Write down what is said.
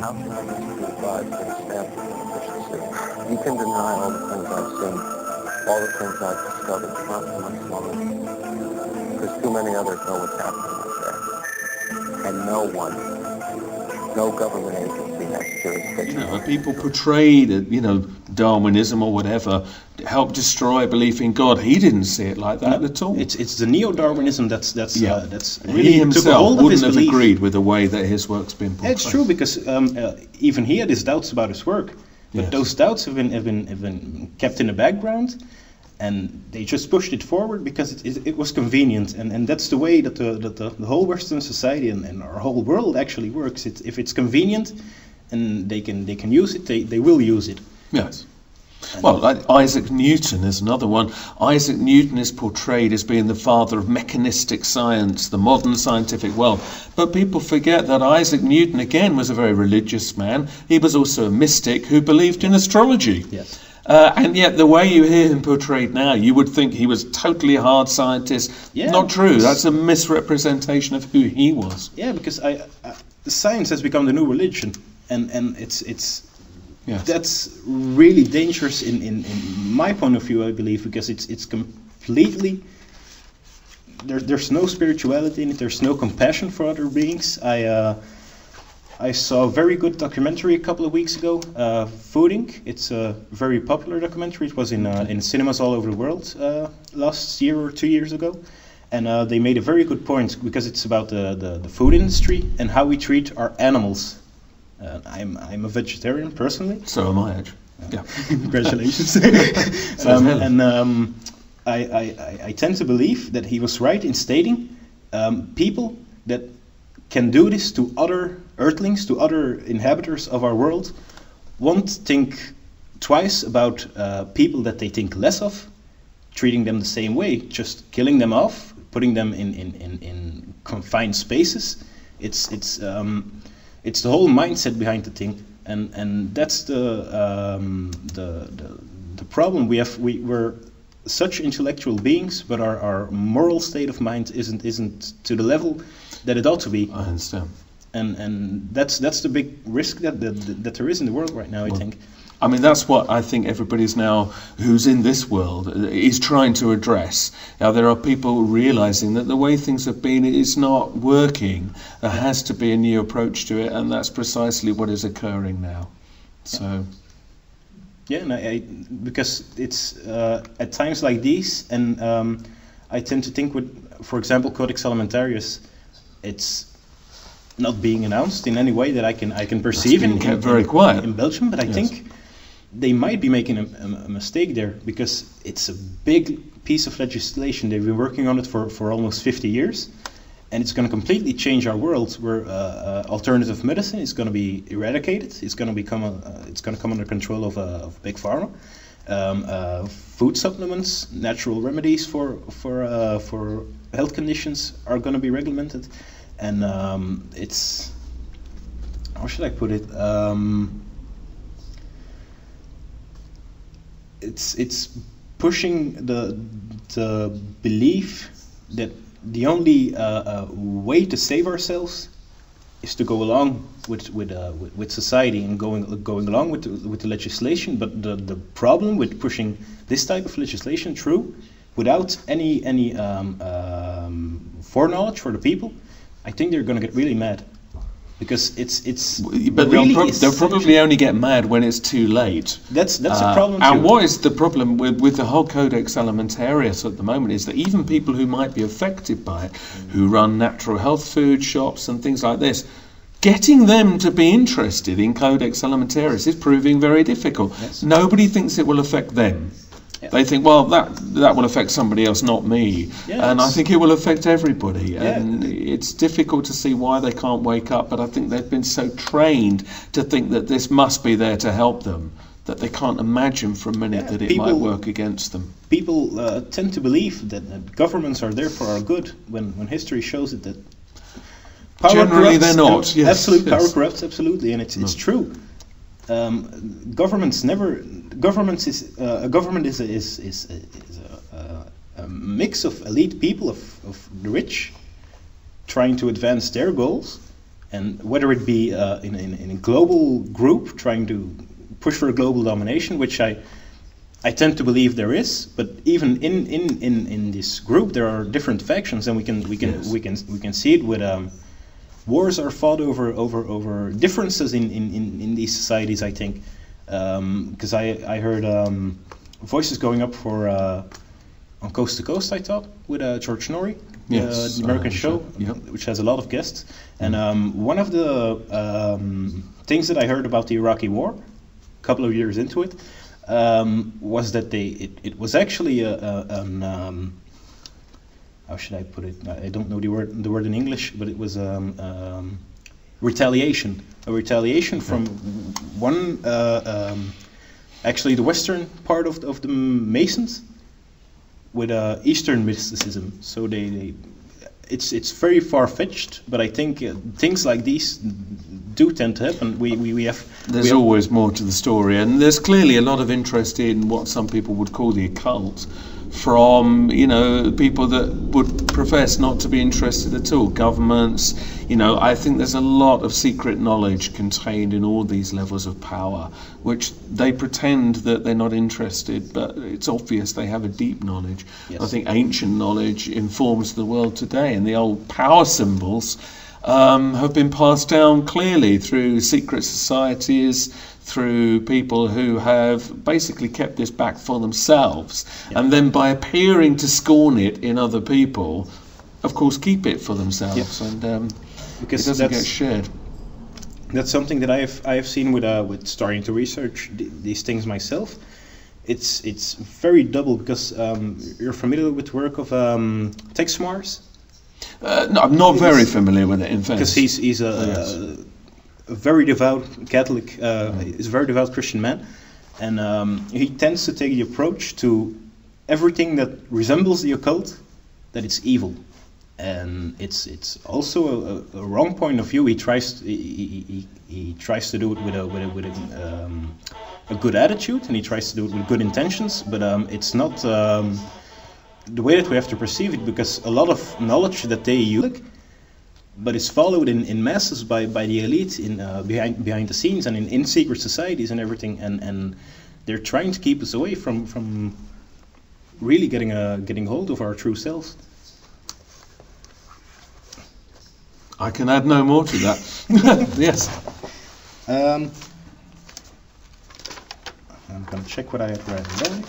How can I just advise for the stamp of inefficiency? You can deny all the things I've seen, all the things I've discovered. It's not so much longer. Because too many others know what's happening out there. And no government agency has jurisdiction. You know, people portrayed, Darwinism or whatever, helped destroy belief in God. He didn't see it like that at all. It's the neo-Darwinism that's really he himself wouldn't have belief. agreed with the way that his work's been portrayed. It's true, because even he had his doubts about his work, but those doubts have been kept in the background, and they just pushed it forward because it was convenient, and that's the way that the whole Western society and our whole world actually works. If it's convenient, and they can use it, they will use it. Yes. Well, like Isaac Newton is another one. Isaac Newton is portrayed as being the father of mechanistic science, the modern scientific world. But people forget that Isaac Newton, again, was a very religious man. He was also a mystic who believed in astrology. Yes. And yet the way you hear him portrayed now, you would think he was totally a hard scientist. Yeah. Not true. That's a misrepresentation of who he was. Yeah, because science has become the new religion, and it's Yes. that's really dangerous in my point of view, I believe, because it's completely there's no spirituality in it. There's no compassion for other beings. I saw a very good documentary a couple of weeks ago, Fooding. It's a very popular documentary. It was in cinemas all over the world last year or 2 years ago, and they made a very good point, because it's about the food industry and how we treat our animals. I'm a vegetarian personally. So am I, actually. Yeah. Congratulations. I tend to believe that he was right in stating people that can do this to other earthlings, to other inhabitants of our world, won't think twice about people that they think less of, treating them the same way, just killing them off, putting them in confined spaces. It's the whole mindset behind the thing, and that's the problem we have. We're such intellectual beings, but our moral state of mind isn't to the level that it ought to be. I understand. And that's the big risk that there is in the world right now, I think. I mean, that's what I think everybody's now who's in this world is trying to address. Now, there are people realizing that the way things have been is not working. There has to be a new approach to it, and that's precisely what is occurring now. So, yeah, and because it's at times like these, and I tend to think with, for example, Codex Alimentarius, it's not being announced in any way that I can perceive. It's been kept very quiet in Belgium, but I think they might be making a mistake there, because it's a big piece of legislation. They've been working on it for almost 50 years, and it's going to completely change our world, where alternative medicine is going to be eradicated. It's going to come under control of big pharma. Food supplements, natural remedies for health conditions are going to be regulated, and it's, how should I put it? It's pushing the belief that the only way to save ourselves is to go along with society and going along with the legislation. But the problem with pushing this type of legislation through without any foreknowledge for the people, I think they're going to get really mad. Because it's but really they'll probably only get mad when it's too late. That's a problem too. And what is the problem with the whole Codex Alimentarius at the moment is that even people who might be affected by it, who run natural health food shops and things like this, getting them to be interested in Codex Alimentarius is proving very difficult. Yes. Nobody thinks it will affect them. Yeah. They think, well, that will affect somebody else, not me. Yeah, and I think it will affect everybody. Yeah. And it's difficult to see why they can't wake up, but I think they've been so trained to think that this must be there to help them, that they can't imagine for a minute that it might work against them. People tend to believe that governments are there for our good, when history shows it that power generally corrupts. They're not. Yes. Absolute power corrupts, absolutely, and it's true. Government is a mix of elite people of the rich trying to advance their goals, And whether it be in a global group trying to push for a global domination, which I tend to believe there is, but even in this group there are different factions, and we can see it with wars are fought over differences in these societies. I think because I heard voices going up for on Coast to Coast, I thought, with George Norrie, Yes, the American show, yep. which has a lot of guests. And one of the things that I heard about the Iraqi war, a couple of years into it, was that it was actually how should I put it? I don't know the word in English, but it was retaliation. A retaliation from one, actually the western part of the Masons, with Eastern mysticism. So it's very far-fetched, but I think things like these do tend to happen. There's always more to the story, and there's clearly a lot of interest in what some people would call the occult from, people that would profess not to be interested at all, governments. I think there's a lot of secret knowledge contained in all these levels of power, which they pretend that they're not interested, but it's obvious they have a deep knowledge. Yes. I think ancient knowledge informs the world today, and the old power symbols have been passed down clearly through secret societies, through people who have basically kept this back for themselves, and then by appearing to scorn it in other people, of course keep it for themselves, and because it doesn't get shared. That's something that I have seen with starting to research these things myself. It's very double, because you're familiar with the work of Tex Mars? No, I'm not very familiar with it, in fact. Because he's a very devout Catholic, he's a very devout Christian man, and he tends to take the approach to everything that resembles the occult, that it's evil, and it's also a wrong point of view. He tries to do it with a good attitude, and he tries to do it with good intentions, but it's not the way that we have to perceive it, because a lot of knowledge that they use, but it's followed in masses by the elite behind the scenes and in secret societies and everything, and they're trying to keep us away from really getting hold of our true selves. I can add no more to that. Yes. I'm going to check what I have read down.